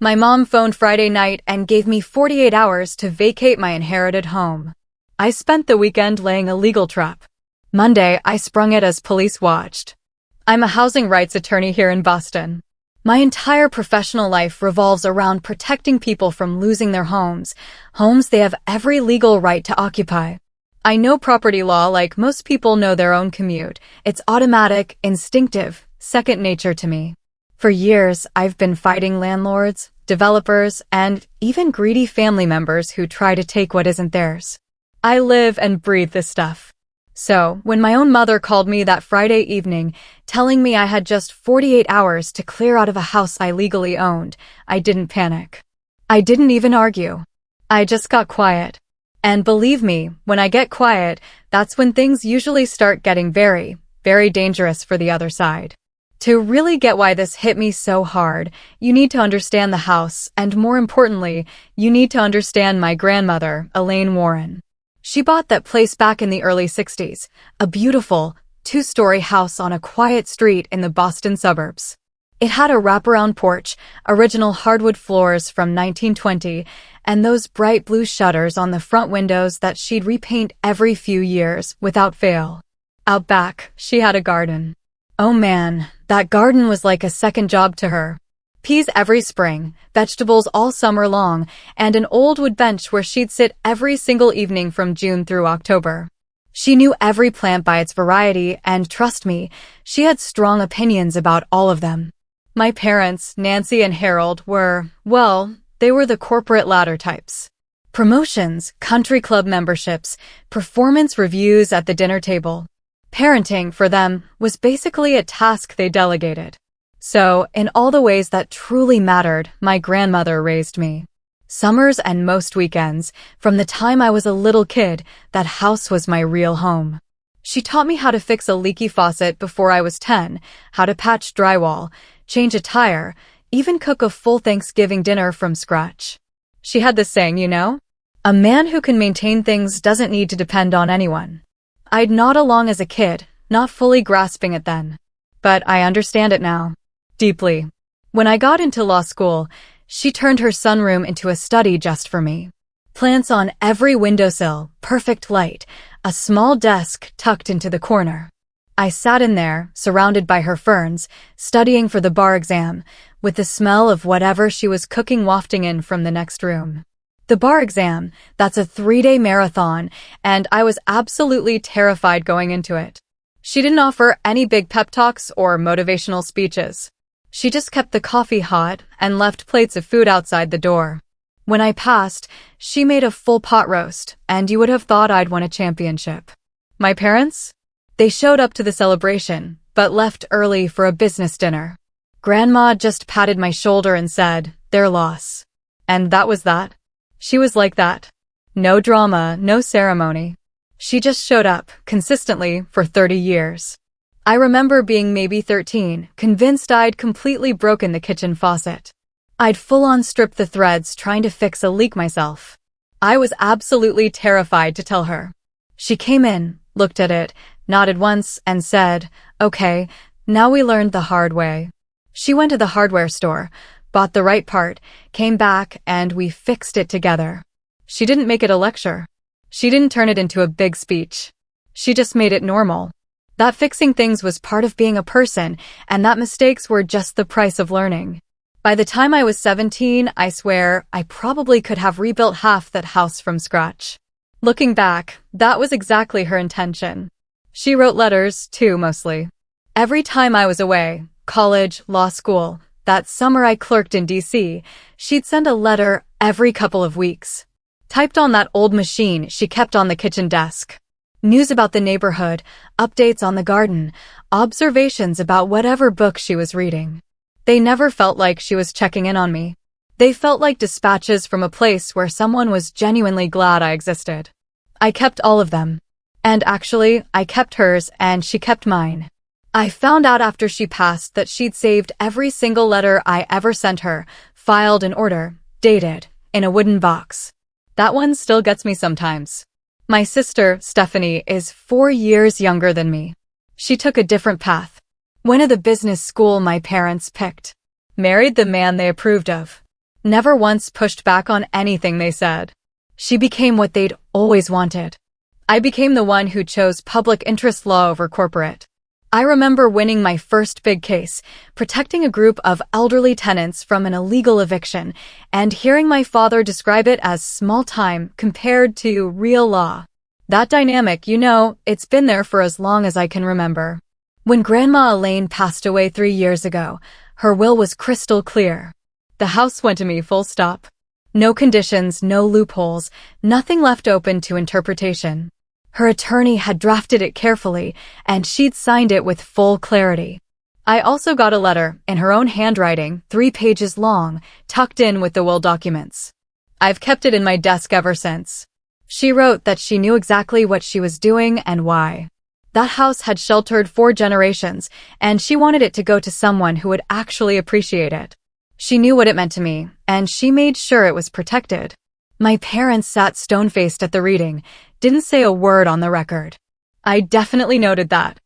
My mom phoned Friday night and gave me 48 hours to vacate my inherited home. I spent the weekend laying a legal trap. Monday, I sprung it as police watched. I'm a housing rights attorney here in Boston. My entire professional life revolves around protecting people from losing their homes they have every legal right to occupy. I know property law like most people know their own commute. It's automatic, instinctive, second nature to me. For years, I've been fighting landlords, developers, and even greedy family members who try to take what isn't theirs. I live and breathe this stuff. So, when my own mother called me that Friday evening, telling me I had just 48 hours to clear out of a house I legally owned, I didn't panic. I didn't even argue. I just got quiet. And believe me, when I get quiet, that's when things usually start getting very, very dangerous for the other side. To really get why this hit me so hard, you need to understand the house, and more importantly, you need to understand my grandmother, Elaine Warren. She bought that place back in the early 60s, a beautiful, two-story house on a quiet street in the Boston suburbs. It had a wraparound porch, original hardwood floors from 1920, and those bright blue shutters on the front windows that she'd repaint every few years, without fail. Out back, she had a garden. Oh man, that garden was like a second job to her. Peas every spring, vegetables all summer long, and an old wood bench where she'd sit every single evening from June through October. She knew every plant by its variety, and trust me, she had strong opinions about all of them. My parents, Nancy and Harold, they were the corporate ladder types. Promotions, country club memberships, performance reviews at the dinner table. Parenting, for them, was basically a task they delegated. So, in all the ways that truly mattered, my grandmother raised me. Summers and most weekends, from the time I was a little kid, that house was my real home. She taught me how to fix a leaky faucet before I was 10, how to patch drywall, change a tire, even cook a full Thanksgiving dinner from scratch. She had this saying, a man who can maintain things doesn't need to depend on anyone. I'd nod along as a kid, not fully grasping it then. But I understand it now. Deeply. When I got into law school, she turned her sunroom into a study just for me. Plants on every windowsill, perfect light, a small desk tucked into the corner. I sat in there, surrounded by her ferns, studying for the bar exam, with the smell of whatever she was cooking wafting in from the next room. The bar exam, that's a 3-day marathon, and I was absolutely terrified going into it. She didn't offer any big pep talks or motivational speeches. She just kept the coffee hot and left plates of food outside the door. When I passed, she made a full pot roast, and you would have thought I'd won a championship. My parents? They showed up to the celebration, but left early for a business dinner. Grandma just patted my shoulder and said, "Their loss." And that was that. She was like that. No drama, no ceremony. She just showed up, consistently, for 30 years. I remember being maybe 13, convinced I'd completely broken the kitchen faucet. I'd full-on stripped the threads trying to fix a leak myself. I was absolutely terrified to tell her. She came in, looked at it, nodded once, and said, "Okay, now we learned the hard way." She went to the hardware store, bought the right part, came back, and we fixed it together. She didn't make it a lecture. She didn't turn it into a big speech. She just made it normal. That fixing things was part of being a person, and that mistakes were just the price of learning. By the time I was 17, I swear, I probably could have rebuilt half that house from scratch. Looking back, that was exactly her intention. She wrote letters, too, mostly. Every time I was away, college, law school, that summer I clerked in DC, she'd send a letter every couple of weeks. Typed on that old machine she kept on the kitchen desk. News about the neighborhood, updates on the garden, observations about whatever book she was reading. They never felt like she was checking in on me. They felt like dispatches from a place where someone was genuinely glad I existed. I kept all of them. And actually, I kept hers and she kept mine. I found out after she passed that she'd saved every single letter I ever sent her, filed in order, dated, in a wooden box. That one still gets me sometimes. My sister, Stephanie, is 4 years younger than me. She took a different path. Went to the business school my parents picked. Married the man they approved of. Never once pushed back on anything they said. She became what they'd always wanted. I became the one who chose public interest law over corporate. I remember winning my first big case, protecting a group of elderly tenants from an illegal eviction, and hearing my father describe it as small time compared to real law. That dynamic, it's been there for as long as I can remember. When Grandma Elaine passed away 3 years ago, her will was crystal clear. The house went to me full stop. No conditions, no loopholes, nothing left open to interpretation. Her attorney had drafted it carefully, and she'd signed it with full clarity. I also got a letter, in her own handwriting, 3 pages long, tucked in with the will documents. I've kept it in my desk ever since. She wrote that she knew exactly what she was doing and why. That house had sheltered 4 generations, and she wanted it to go to someone who would actually appreciate it. She knew what it meant to me, and she made sure it was protected. My parents sat stone-faced at the reading, didn't say a word on the record. I definitely noted that.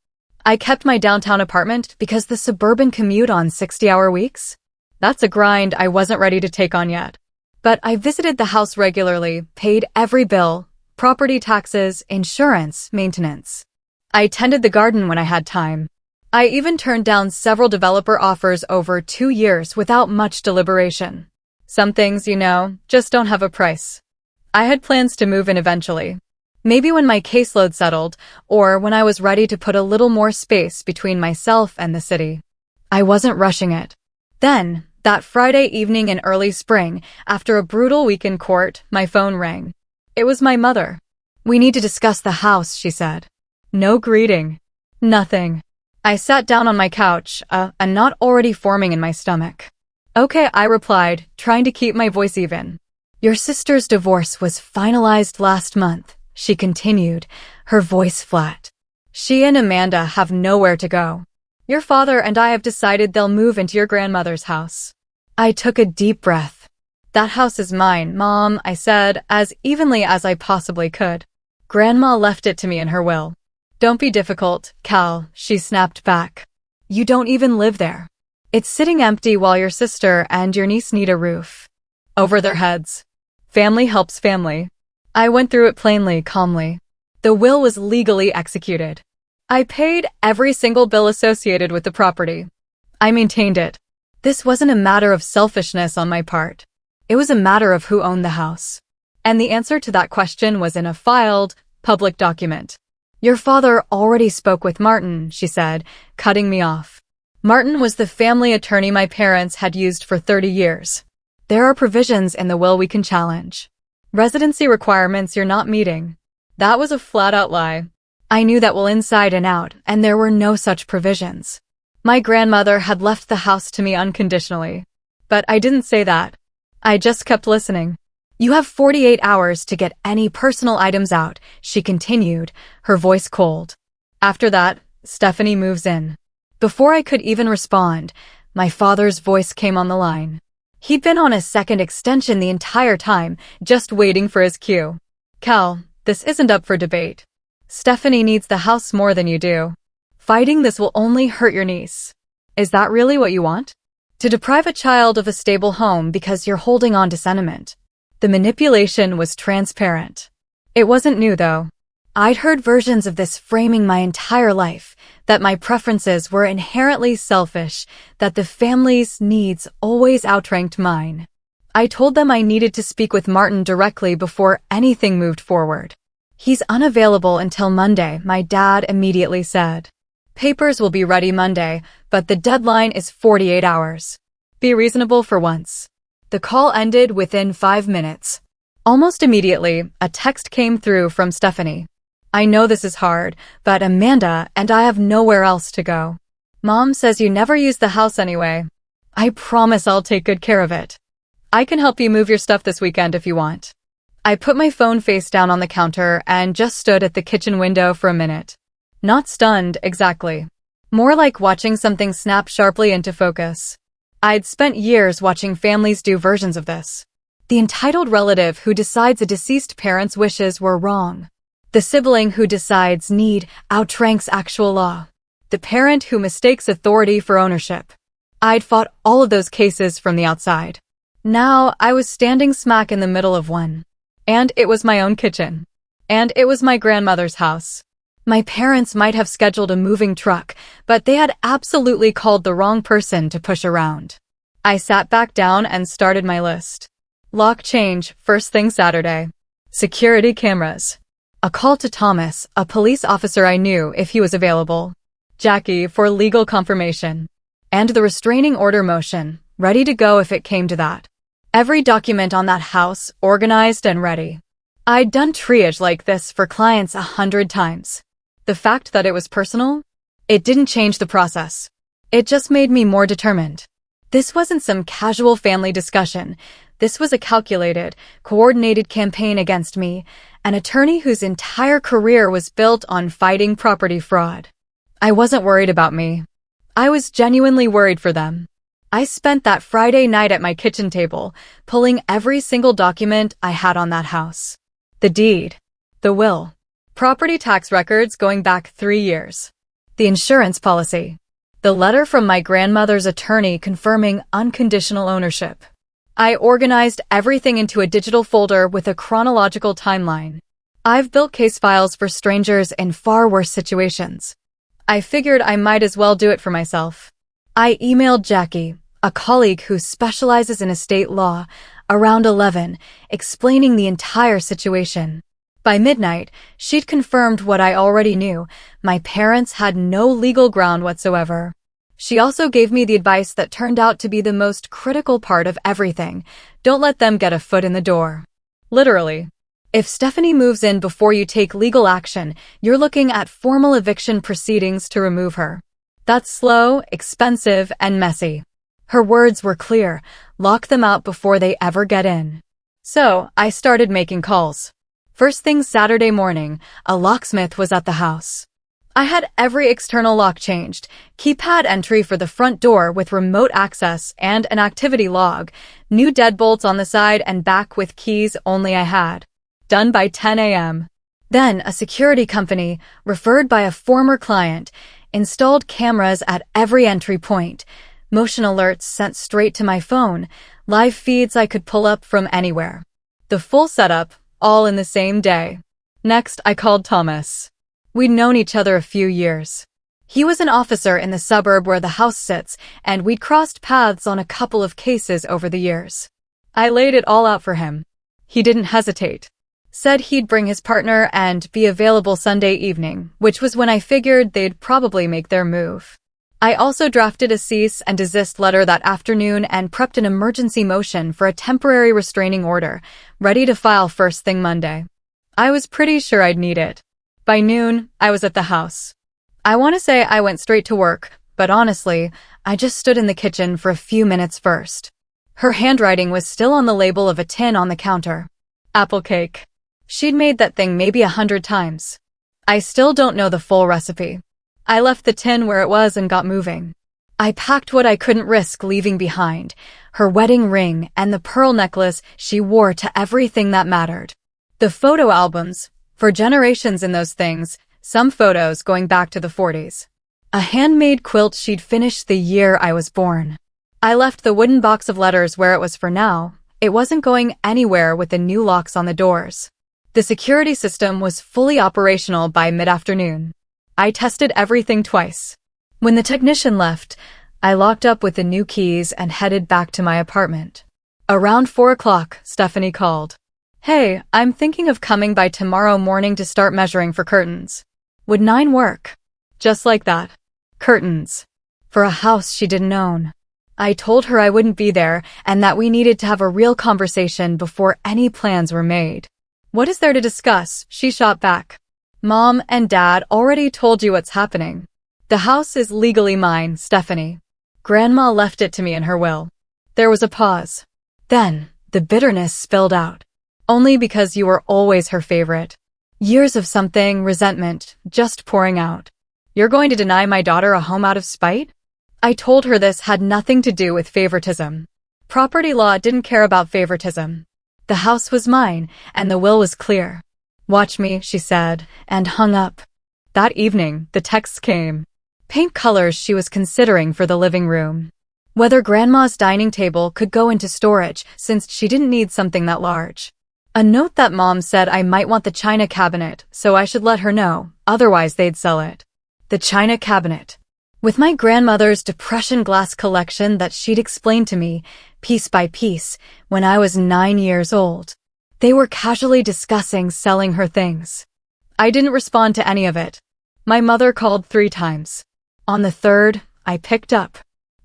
I kept my downtown apartment because the suburban commute on 60-hour weeks? That's a grind I wasn't ready to take on yet. But I visited the house regularly, paid every bill, property taxes, insurance, maintenance. I tended the garden when I had time. I even turned down several developer offers over 2 years without much deliberation. Some things, just don't have a price. I had plans to move in eventually. Maybe when my caseload settled, or when I was ready to put a little more space between myself and the city. I wasn't rushing it. Then, that Friday evening in early spring, after a brutal week in court, my phone rang. It was my mother. "We need to discuss the house," she said. No greeting. Nothing. I sat down on my couch, a knot already forming in my stomach. "Okay," I replied, trying to keep my voice even. "Your sister's divorce was finalized last month," she continued, her voice flat. "She and Amanda have nowhere to go. Your father and I have decided they'll move into your grandmother's house." I took a deep breath. "That house is mine, Mom," I said, as evenly as I possibly could. "Grandma left it to me in her will." "Don't be difficult, Cal," she snapped back. "You don't even live there. It's sitting empty while your sister and your niece need a roof over their heads. Family helps family." I went through it plainly, calmly. The will was legally executed. I paid every single bill associated with the property. I maintained it. This wasn't a matter of selfishness on my part. It was a matter of who owned the house. And the answer to that question was in a filed, public document. "Your father already spoke with Martin," she said, cutting me off. Martin was the family attorney my parents had used for 30 years. "There are provisions in the will we can challenge. Residency requirements you're not meeting." That was a flat-out lie. I knew that will inside and out, and there were no such provisions. My grandmother had left the house to me unconditionally. But I didn't say that. I just kept listening. "You have 48 hours to get any personal items out," she continued, her voice cold. "After that, Stephanie moves in." Before I could even respond, my father's voice came on the line. He'd been on a second extension the entire time, just waiting for his cue. "Cal, this isn't up for debate. Stephanie needs the house more than you do. Fighting this will only hurt your niece. Is that really what you want? To deprive a child of a stable home because you're holding on to sentiment?" The manipulation was transparent. It wasn't new, though. I'd heard versions of this framing my entire life, that my preferences were inherently selfish, that the family's needs always outranked mine. I told them I needed to speak with Martin directly before anything moved forward. "He's unavailable until Monday," my dad immediately said. "Papers will be ready Monday, but the deadline is 48 hours. Be reasonable for once." The call ended within 5 minutes. Almost immediately, a text came through from Stephanie. "I know this is hard, but Amanda and I have nowhere else to go. Mom says you never use the house anyway. I promise I'll take good care of it. I can help you move your stuff this weekend if you want." I put my phone face down on the counter and just stood at the kitchen window for a minute. Not stunned, exactly. More like watching something snap sharply into focus. I'd spent years watching families do versions of this. The entitled relative who decides a deceased parent's wishes were wrong. The sibling who decides need outranks actual law. The parent who mistakes authority for ownership. I'd fought all of those cases from the outside. Now I was standing smack in the middle of one. And it was my own kitchen. And it was my grandmother's house. My parents might have scheduled a moving truck, but they had absolutely called the wrong person to push around. I sat back down and started my list. Lock change, first thing Saturday. Security cameras. A call to Thomas, a police officer I knew if he was available. Jackie for legal confirmation. And the restraining order motion, ready to go if it came to that. Every document on that house, organized and ready. I'd done triage like this for clients 100 times. The fact that it was personal? It didn't change the process. It just made me more determined. This wasn't some casual family discussion. This was a calculated, coordinated campaign against me, an attorney whose entire career was built on fighting property fraud. I wasn't worried about me. I was genuinely worried for them. I spent that Friday night at my kitchen table, pulling every single document I had on that house. The deed, the will, property tax records going back 3 years, the insurance policy, the letter from my grandmother's attorney confirming unconditional ownership. I organized everything into a digital folder with a chronological timeline. I've built case files for strangers in far worse situations. I figured I might as well do it for myself. I emailed Jackie, a colleague who specializes in estate law, around 11, explaining the entire situation. By midnight, she'd confirmed what I already knew. My parents had no legal ground whatsoever. She also gave me the advice that turned out to be the most critical part of everything. Don't let them get a foot in the door. Literally. If Stephanie moves in before you take legal action, you're looking at formal eviction proceedings to remove her. That's slow, expensive, and messy. Her words were clear. Lock them out before they ever get in. So, I started making calls. First thing Saturday morning, a locksmith was at the house. I had every external lock changed, keypad entry for the front door with remote access and an activity log, new deadbolts on the side and back with keys only I had. Done by 10 a.m. Then a security company, referred by a former client, installed cameras at every entry point, motion alerts sent straight to my phone, live feeds I could pull up from anywhere. The full setup, all in the same day. Next, I called Thomas. We'd known each other a few years. He was an officer in the suburb where the house sits, and we'd crossed paths on a couple of cases over the years. I laid it all out for him. He didn't hesitate. Said he'd bring his partner and be available Sunday evening, which was when I figured they'd probably make their move. I also drafted a cease and desist letter that afternoon and prepped an emergency motion for a temporary restraining order, ready to file first thing Monday. I was pretty sure I'd need it. By noon, I was at the house. I want to say I went straight to work, but honestly, I just stood in the kitchen for a few minutes first. Her handwriting was still on the label of a tin on the counter. Apple cake. She'd made that thing maybe 100 times. I still don't know the full recipe. I left the tin where it was and got moving. I packed what I couldn't risk leaving behind, her wedding ring and the pearl necklace she wore to everything that mattered. The photo albums, for generations in those things, some photos going back to the 40s. A handmade quilt she'd finished the year I was born. I left the wooden box of letters where it was for now. It wasn't going anywhere with the new locks on the doors. The security system was fully operational by mid-afternoon. I tested everything twice. When the technician left, I locked up with the new keys and headed back to my apartment. Around 4 o'clock, Stephanie called. Hey, I'm thinking of coming by tomorrow morning to start measuring for curtains. Would 9 work? Just like that. Curtains. For a house she didn't own. I told her I wouldn't be there and that we needed to have a real conversation before any plans were made. What is there to discuss? She shot back. Mom and Dad already told you what's happening. The house is legally mine, Stephanie. Grandma left it to me in her will. There was a pause. Then, the bitterness spilled out. Only because you were always her favorite. Years of something, resentment, just pouring out. You're going to deny my daughter a home out of spite? I told her this had nothing to do with favoritism. Property law didn't care about favoritism. The house was mine, and the will was clear. Watch me, she said, and hung up. That evening, the texts came. Paint colors she was considering for the living room. Whether Grandma's dining table could go into storage since she didn't need something that large. A note that Mom said I might want the china cabinet, so I should let her know, otherwise they'd sell it. The china cabinet. With my grandmother's Depression glass collection that she'd explained to me, piece by piece, when I was 9 years old. They were casually discussing selling her things. I didn't respond to any of it. My mother called 3 times. On the third, I picked up.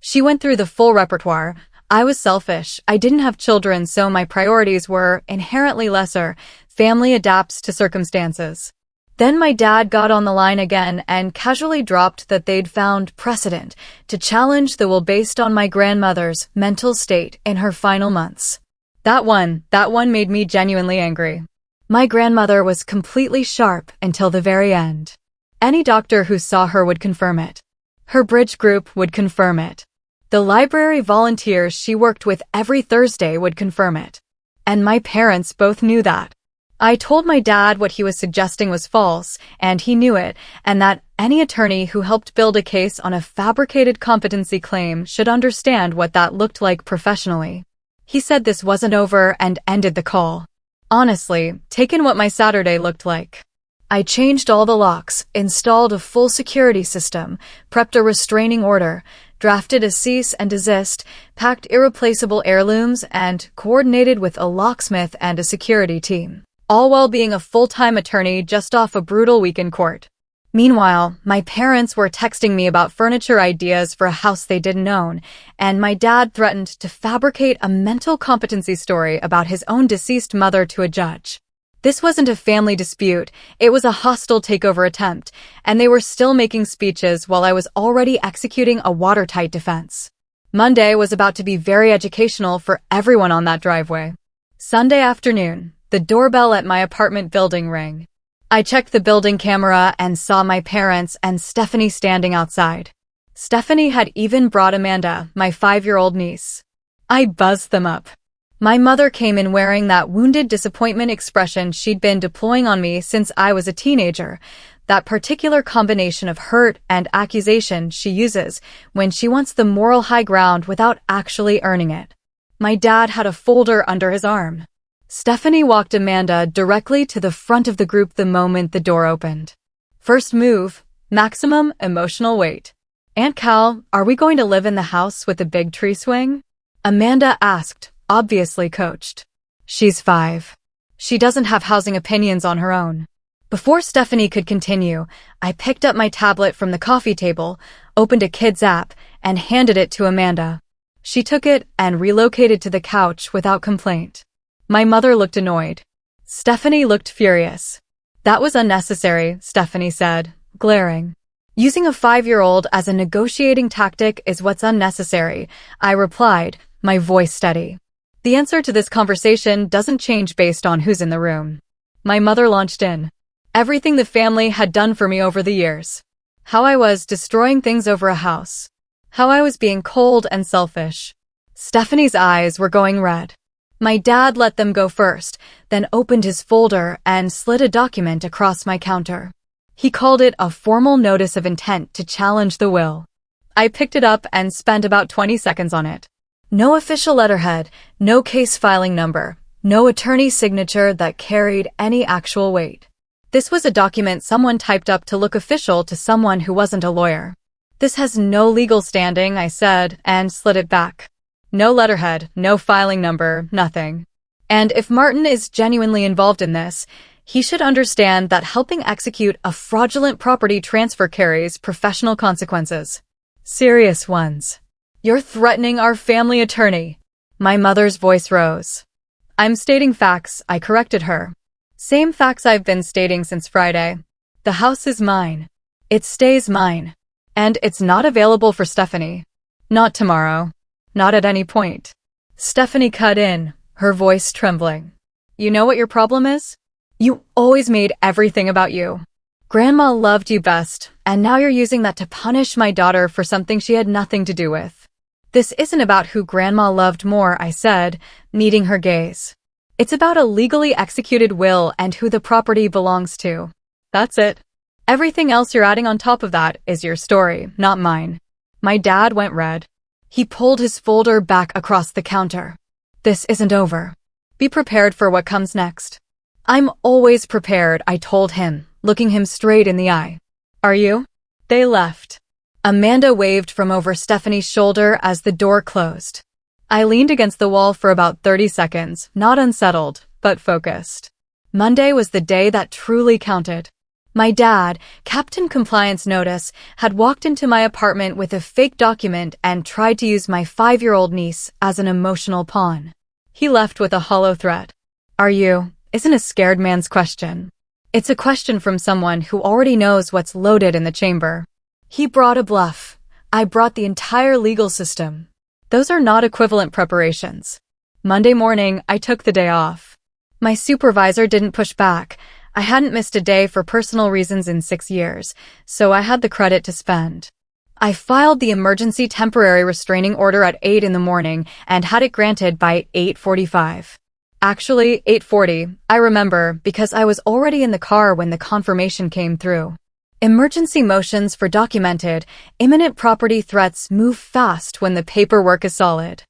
She went through the full repertoire. I was selfish. I didn't have children, so my priorities were inherently lesser. Family adapts to circumstances. Then my dad got on the line again and casually dropped that they'd found precedent to challenge the will based on my grandmother's mental state in her final months. That one made me genuinely angry. My grandmother was completely sharp until the very end. Any doctor who saw her would confirm it. Her bridge group would confirm it. The library volunteers she worked with every Thursday would confirm it. And my parents both knew that. I told my dad what he was suggesting was false, and he knew it, and that any attorney who helped build a case on a fabricated competency claim should understand what that looked like professionally. He said this wasn't over and ended the call. Honestly, taken what my Saturday looked like. I changed all the locks, installed a full security system, prepped a restraining order, drafted a cease and desist, packed irreplaceable heirlooms, and coordinated with a locksmith and a security team. All while being a full-time attorney just off a brutal week in court. Meanwhile, my parents were texting me about furniture ideas for a house they didn't own, and my dad threatened to fabricate a mental competency story about his own deceased mother to a judge. This wasn't a family dispute, it was a hostile takeover attempt, and they were still making speeches while I was already executing a watertight defense. Monday was about to be very educational for everyone on that driveway. Sunday afternoon, the doorbell at my apartment building rang. I checked the building camera and saw my parents and Stephanie standing outside. Stephanie had even brought Amanda, my 5-year-old niece. I buzzed them up. My mother came in wearing that wounded disappointment expression she'd been deploying on me since I was a teenager, that particular combination of hurt and accusation she uses when she wants the moral high ground without actually earning it. My dad had a folder under his arm. Stephanie walked Amanda directly to the front of the group the moment the door opened. First move, maximum emotional weight. Aunt Cal, are we going to live in the house with the big tree swing? Amanda asked, obviously coached. She's 5. She doesn't have housing opinions on her own. Before Stephanie could continue, I picked up my tablet from the coffee table, opened a kid's app, and handed it to Amanda. She took it and relocated to the couch without complaint. My mother looked annoyed. Stephanie looked furious. That was unnecessary, Stephanie said, glaring. Using a 5-year-old as a negotiating tactic is what's unnecessary, I replied, my voice steady. The answer to this conversation doesn't change based on who's in the room. My mother launched in. Everything the family had done for me over the years. How I was destroying things over a house. How I was being cold and selfish. Stephanie's eyes were going red. My dad let them go first, then opened his folder and slid a document across my counter. He called it a formal notice of intent to challenge the will. I picked it up and spent about 20 seconds on it. No official letterhead, no case filing number, no attorney's signature that carried any actual weight. This was a document someone typed up to look official to someone who wasn't a lawyer. This has no legal standing, I said, and slid it back. No letterhead, no filing number, nothing. And if Martin is genuinely involved in this, he should understand that helping execute a fraudulent property transfer carries professional consequences. Serious ones. You're threatening our family attorney. My mother's voice rose. I'm stating facts, I corrected her. Same facts I've been stating since Friday. The house is mine. It stays mine. And it's not available for Stephanie. Not tomorrow. Not at any point. Stephanie cut in, her voice trembling. You know what your problem is? You always made everything about you. Grandma loved you best, and now you're using that to punish my daughter for something she had nothing to do with. This isn't about who Grandma loved more, I said, meeting her gaze. It's about a legally executed will and who the property belongs to. That's it. Everything else you're adding on top of that is your story, not mine. My dad went red. He pulled his folder back across the counter. This isn't over. Be prepared for what comes next. I'm always prepared, I told him, looking him straight in the eye. Are you? They left. Amanda waved from over Stephanie's shoulder as the door closed. I leaned against the wall for about 30 seconds, not unsettled, but focused. Monday was the day that truly counted. My dad, Captain Compliance Notice, had walked into my apartment with a fake document and tried to use my 5-year-old niece as an emotional pawn. He left with a hollow threat. Are you? Isn't a scared man's question. It's a question from someone who already knows what's loaded in the chamber. He brought a bluff. I brought the entire legal system. Those are not equivalent preparations. Monday morning, I took the day off. My supervisor didn't push back. I hadn't missed a day for personal reasons in 6 years, so I had the credit to spend. I filed the emergency temporary restraining order at 8 in the morning and had it granted by 8:45. Actually, 8:40, I remember, because I was already in the car when the confirmation came through. Emergency motions for documented, imminent property threats move fast when the paperwork is solid.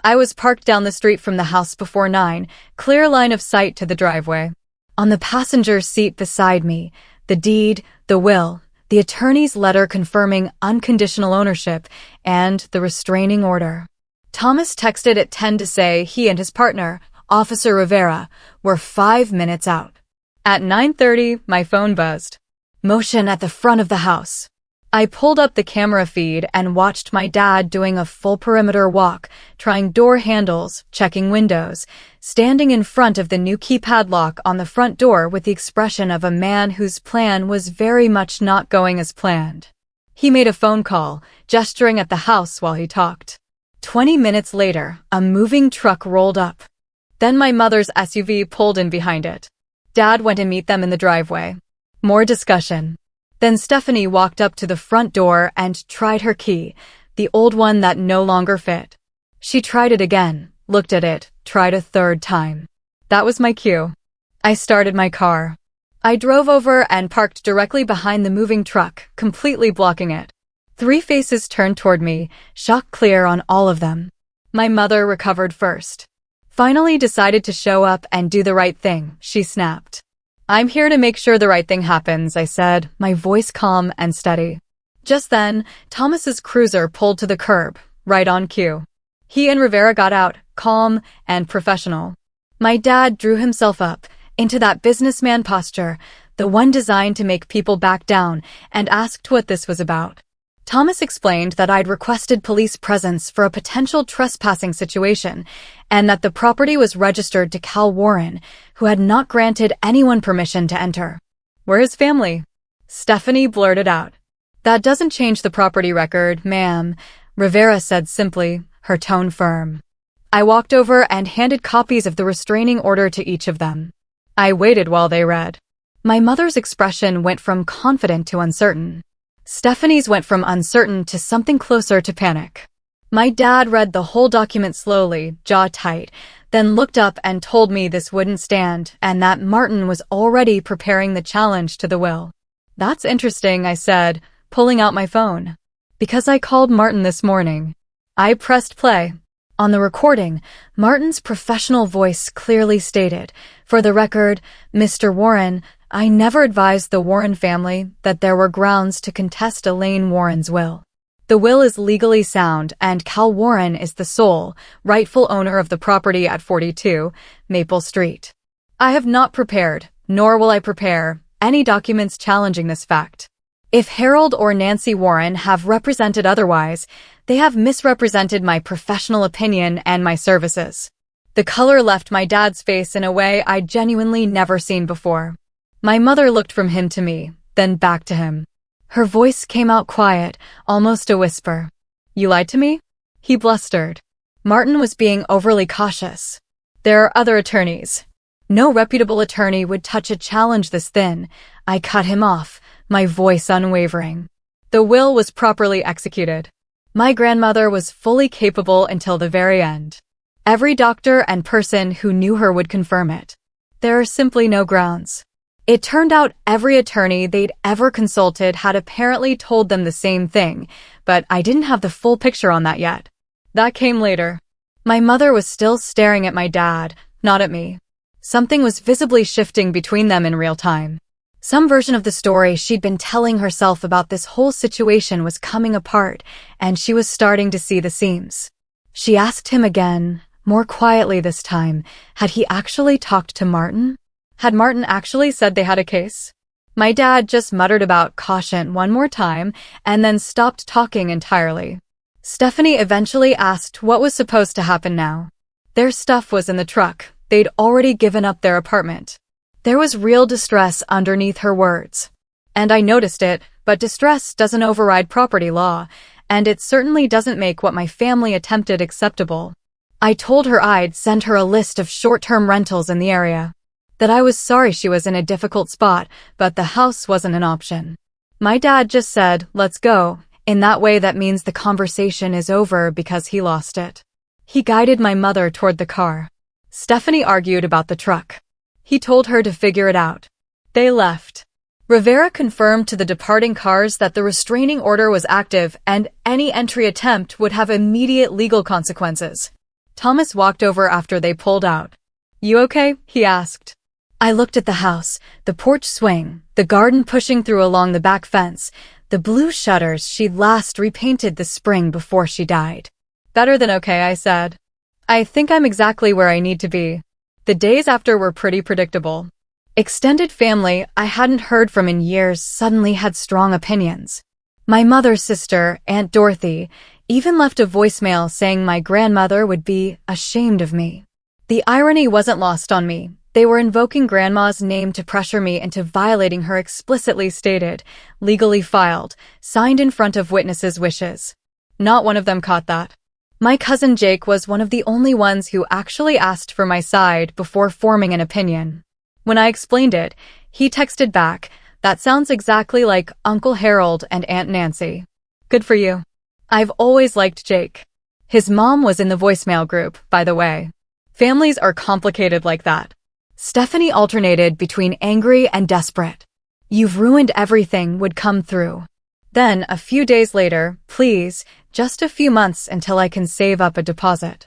I was parked down the street from the house before 9, clear line of sight to the driveway. On the passenger seat beside me, the deed, the will, the attorney's letter confirming unconditional ownership, and the restraining order. Thomas texted at 10 to say he and his partner, Officer Rivera, were 5 minutes out. At 9:30, my phone buzzed. Motion at the front of the house. I pulled up the camera feed and watched my dad doing a full perimeter walk, trying door handles, checking windows, standing in front of the new keypad lock on the front door with the expression of a man whose plan was very much not going as planned. He made a phone call, gesturing at the house while he talked. 20 minutes later, a moving truck rolled up. Then my mother's SUV pulled in behind it. Dad went to meet them in the driveway. More discussion. Then Stephanie walked up to the front door and tried her key, the old one that no longer fit. She tried it again, looked at it, tried a third time. That was my cue. I started my car. I drove over and parked directly behind the moving truck, completely blocking it. 3 faces turned toward me, shock clear on all of them. My mother recovered first. Finally decided to show up and do the right thing, she snapped. I'm here to make sure the right thing happens, I said, my voice calm and steady. Just then, Thomas's cruiser pulled to the curb, right on cue. He and Rivera got out, calm and professional. My dad drew himself up, into that businessman posture, the one designed to make people back down, and asked what this was about. Thomas explained that I'd requested police presence for a potential trespassing situation, and that the property was registered to Cal Warren, who had not granted anyone permission to enter. We're his family. Stephanie blurted out. That doesn't change the property record, ma'am, Rivera said simply, her tone firm. I walked over and handed copies of the restraining order to each of them. I waited while they read. My mother's expression went from confident to uncertain. Stephanie's went from uncertain to something closer to panic. My dad read the whole document slowly, jaw tight, then looked up and told me this wouldn't stand and that Martin was already preparing the challenge to the will. That's interesting, I said, pulling out my phone. Because I called Martin this morning. I pressed play. On the recording, Martin's professional voice clearly stated, for the record, Mr. Warren, I never advised the Warren family that there were grounds to contest Elaine Warren's will. The will is legally sound and Cal Warren is the sole, rightful owner of the property at 42 Maple Street. I have not prepared, nor will I prepare, any documents challenging this fact. If Harold or Nancy Warren have represented otherwise, they have misrepresented my professional opinion and my services. The color left my dad's face in a way I'd genuinely never seen before. My mother looked from him to me, then back to him. Her voice came out quiet, almost a whisper. You lied to me? He blustered. Martin was being overly cautious. There are other attorneys. No reputable attorney would touch a challenge this thin. I cut him off, my voice unwavering. The will was properly executed. My grandmother was fully capable until the very end. Every doctor and person who knew her would confirm it. There are simply no grounds. It turned out every attorney they'd ever consulted had apparently told them the same thing, but I didn't have the full picture on that yet. That came later. My mother was still staring at my dad, not at me. Something was visibly shifting between them in real time. Some version of the story she'd been telling herself about this whole situation was coming apart, and she was starting to see the seams. She asked him again, more quietly this time, had he actually talked to Martin? Had Martin actually said they had a case? My dad just muttered about caution one more time and then stopped talking entirely. Stephanie eventually asked what was supposed to happen now. Their stuff was in the truck. They'd already given up their apartment. There was real distress underneath her words. And I noticed it, but distress doesn't override property law, and it certainly doesn't make what my family attempted acceptable. I told her I'd send her a list of short-term rentals in the area. That I was sorry she was in a difficult spot, but the house wasn't an option. My dad just said, let's go. In that way, that means the conversation is over because he lost it. He guided my mother toward the car. Stephanie argued about the truck. He told her to figure it out. They left. Rivera confirmed to the departing cars that the restraining order was active and any entry attempt would have immediate legal consequences. Thomas walked over after they pulled out. You okay? He asked. I looked at the house, the porch swing, the garden pushing through along the back fence, the blue shutters she'd last repainted the spring before she died. Better than okay, I said. I think I'm exactly where I need to be. The days after were pretty predictable. Extended family I hadn't heard from in years suddenly had strong opinions. My mother's sister, Aunt Dorothy, even left a voicemail saying my grandmother would be ashamed of me. The irony wasn't lost on me. They were invoking Grandma's name to pressure me into violating her explicitly stated, legally filed, signed in front of witnesses' wishes. Not one of them caught that. My cousin Jake was one of the only ones who actually asked for my side before forming an opinion. When I explained it, he texted back, that sounds exactly like Uncle Harold and Aunt Nancy. Good for you. I've always liked Jake. His mom was in the voicemail group, by the way. Families are complicated like that. Stephanie alternated between angry and desperate. You've ruined everything would come through. Then, a few days later, please, just a few months until I can save up a deposit.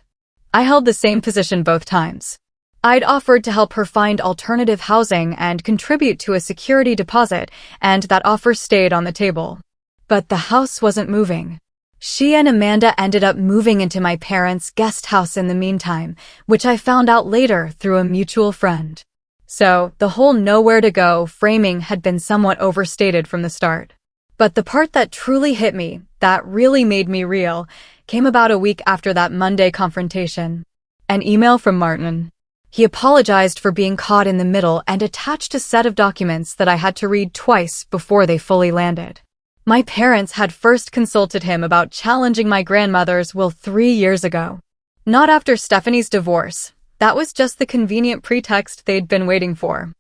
I held the same position both times. I'd offered to help her find alternative housing and contribute to a security deposit, and that offer stayed on the table. But the house wasn't moving. She and Amanda ended up moving into my parents' guest house in the meantime, which I found out later through a mutual friend. So, the whole nowhere to go framing had been somewhat overstated from the start. But the part that truly hit me, that really made me real, came about a week after that Monday confrontation. An email from Martin. He apologized for being caught in the middle and attached a set of documents that I had to read twice before they fully landed. My parents had first consulted him about challenging my grandmother's will 3 years ago. Not after Stephanie's divorce. That was just the convenient pretext they'd been waiting for.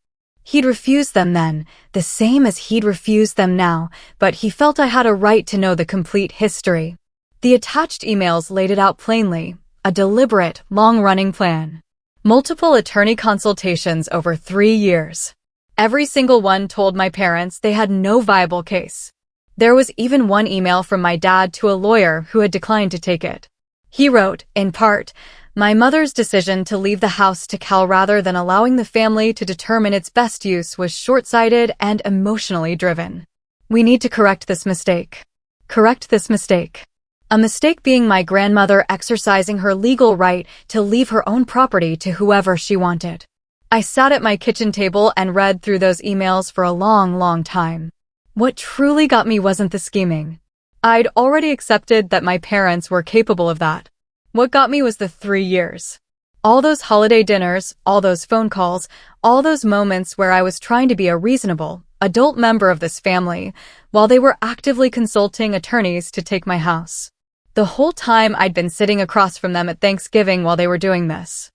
He'd refused them then, the same as he'd refused them now, but he felt I had a right to know the complete history. The attached emails laid it out plainly, a deliberate, long-running plan. Multiple attorney consultations over 3 years. Every single one told my parents they had no viable case. There was even one email from my dad to a lawyer who had declined to take it. He wrote, in part, my mother's decision to leave the house to Cal rather than allowing the family to determine its best use was short-sighted and emotionally driven. We need to correct this mistake. Correct this mistake. A mistake being my grandmother exercising her legal right to leave her own property to whoever she wanted. I sat at my kitchen table and read through those emails for a long, long time. What truly got me wasn't the scheming. I'd already accepted that my parents were capable of that. What got me was the 3 years. All those holiday dinners, all those phone calls, all those moments where I was trying to be a reasonable, adult member of this family, while they were actively consulting attorneys to take my house. The whole time I'd been sitting across from them at Thanksgiving while they were doing this.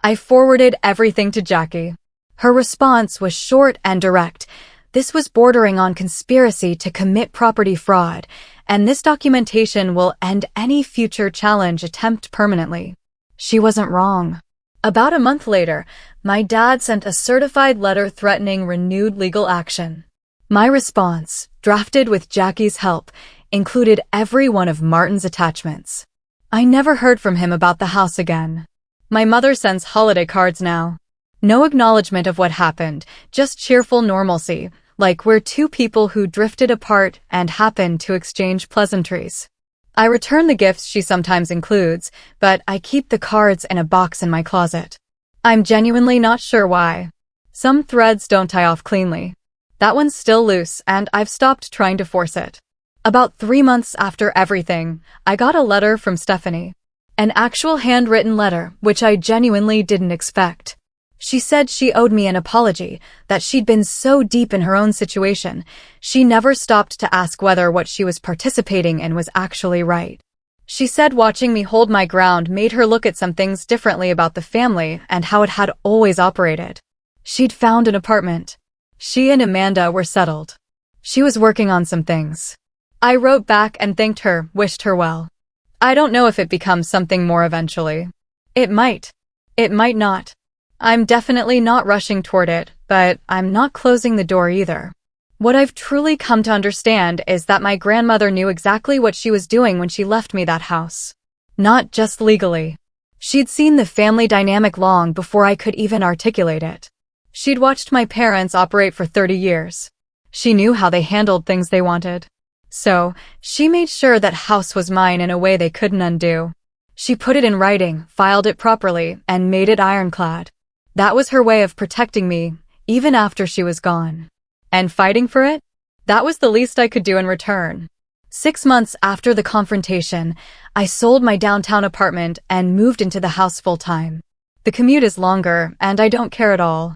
I forwarded everything to Jackie. Her response was short and direct. This was bordering on conspiracy to commit property fraud, and this documentation will end any future challenge attempt permanently. She wasn't wrong. About a month later, my dad sent a certified letter threatening renewed legal action. My response, drafted with Jackie's help, included every one of Martin's attachments. I never heard from him about the house again. My mother sends holiday cards now. No acknowledgement of what happened, just cheerful normalcy, like we're two people who drifted apart and happened to exchange pleasantries. I return the gifts she sometimes includes, but I keep the cards in a box in my closet. I'm genuinely not sure why. Some threads don't tie off cleanly. That one's still loose, and I've stopped trying to force it. About 3 months after everything, I got a letter from Stephanie. An actual handwritten letter, which I genuinely didn't expect. She said she owed me an apology, that she'd been so deep in her own situation, she never stopped to ask whether what she was participating in was actually right. She said watching me hold my ground made her look at some things differently about the family and how it had always operated. She'd found an apartment. She and Amanda were settled. She was working on some things. I wrote back and thanked her, wished her well. I don't know if it becomes something more eventually. It might. It might not. I'm definitely not rushing toward it, but I'm not closing the door either. What I've truly come to understand is that my grandmother knew exactly what she was doing when she left me that house. Not just legally. She'd seen the family dynamic long before I could even articulate it. She'd watched my parents operate for 30 years. She knew how they handled things they wanted. So, she made sure that house was mine in a way they couldn't undo. She put it in writing, filed it properly, and made it ironclad. That was her way of protecting me, even after she was gone. And fighting for it? That was the least I could do in return. 6 months after the confrontation, I sold my downtown apartment and moved into the house full-time. The commute is longer, and I don't care at all.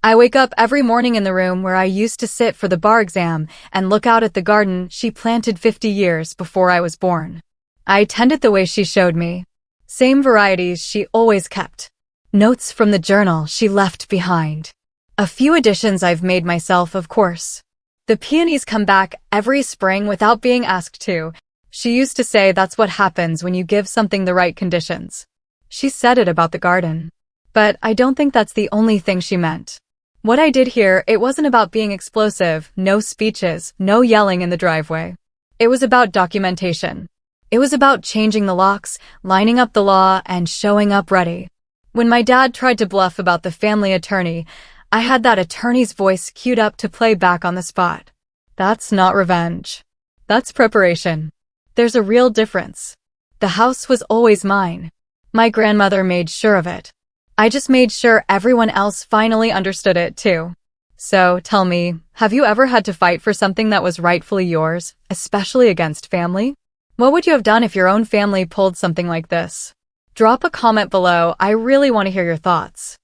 I wake up every morning in the room where I used to sit for the bar exam and look out at the garden she planted 50 years before I was born. I tend it the way she showed me. Same varieties she always kept. Notes from the journal she left behind. A few additions I've made myself, of course. The peonies come back every spring without being asked to. She used to say that's what happens when you give something the right conditions. She said it about the garden. But I don't think that's the only thing she meant. What I did here, it wasn't about being explosive, no speeches, no yelling in the driveway. It was about documentation. It was about changing the locks, lining up the law, and showing up ready. When my dad tried to bluff about the family attorney, I had that attorney's voice queued up to play back on the spot. That's not revenge. That's preparation. There's a real difference. The house was always mine. My grandmother made sure of it. I just made sure everyone else finally understood it too. So, tell me, have you ever had to fight for something that was rightfully yours, especially against family? What would you have done if your own family pulled something like this? Drop a comment below, I really want to hear your thoughts.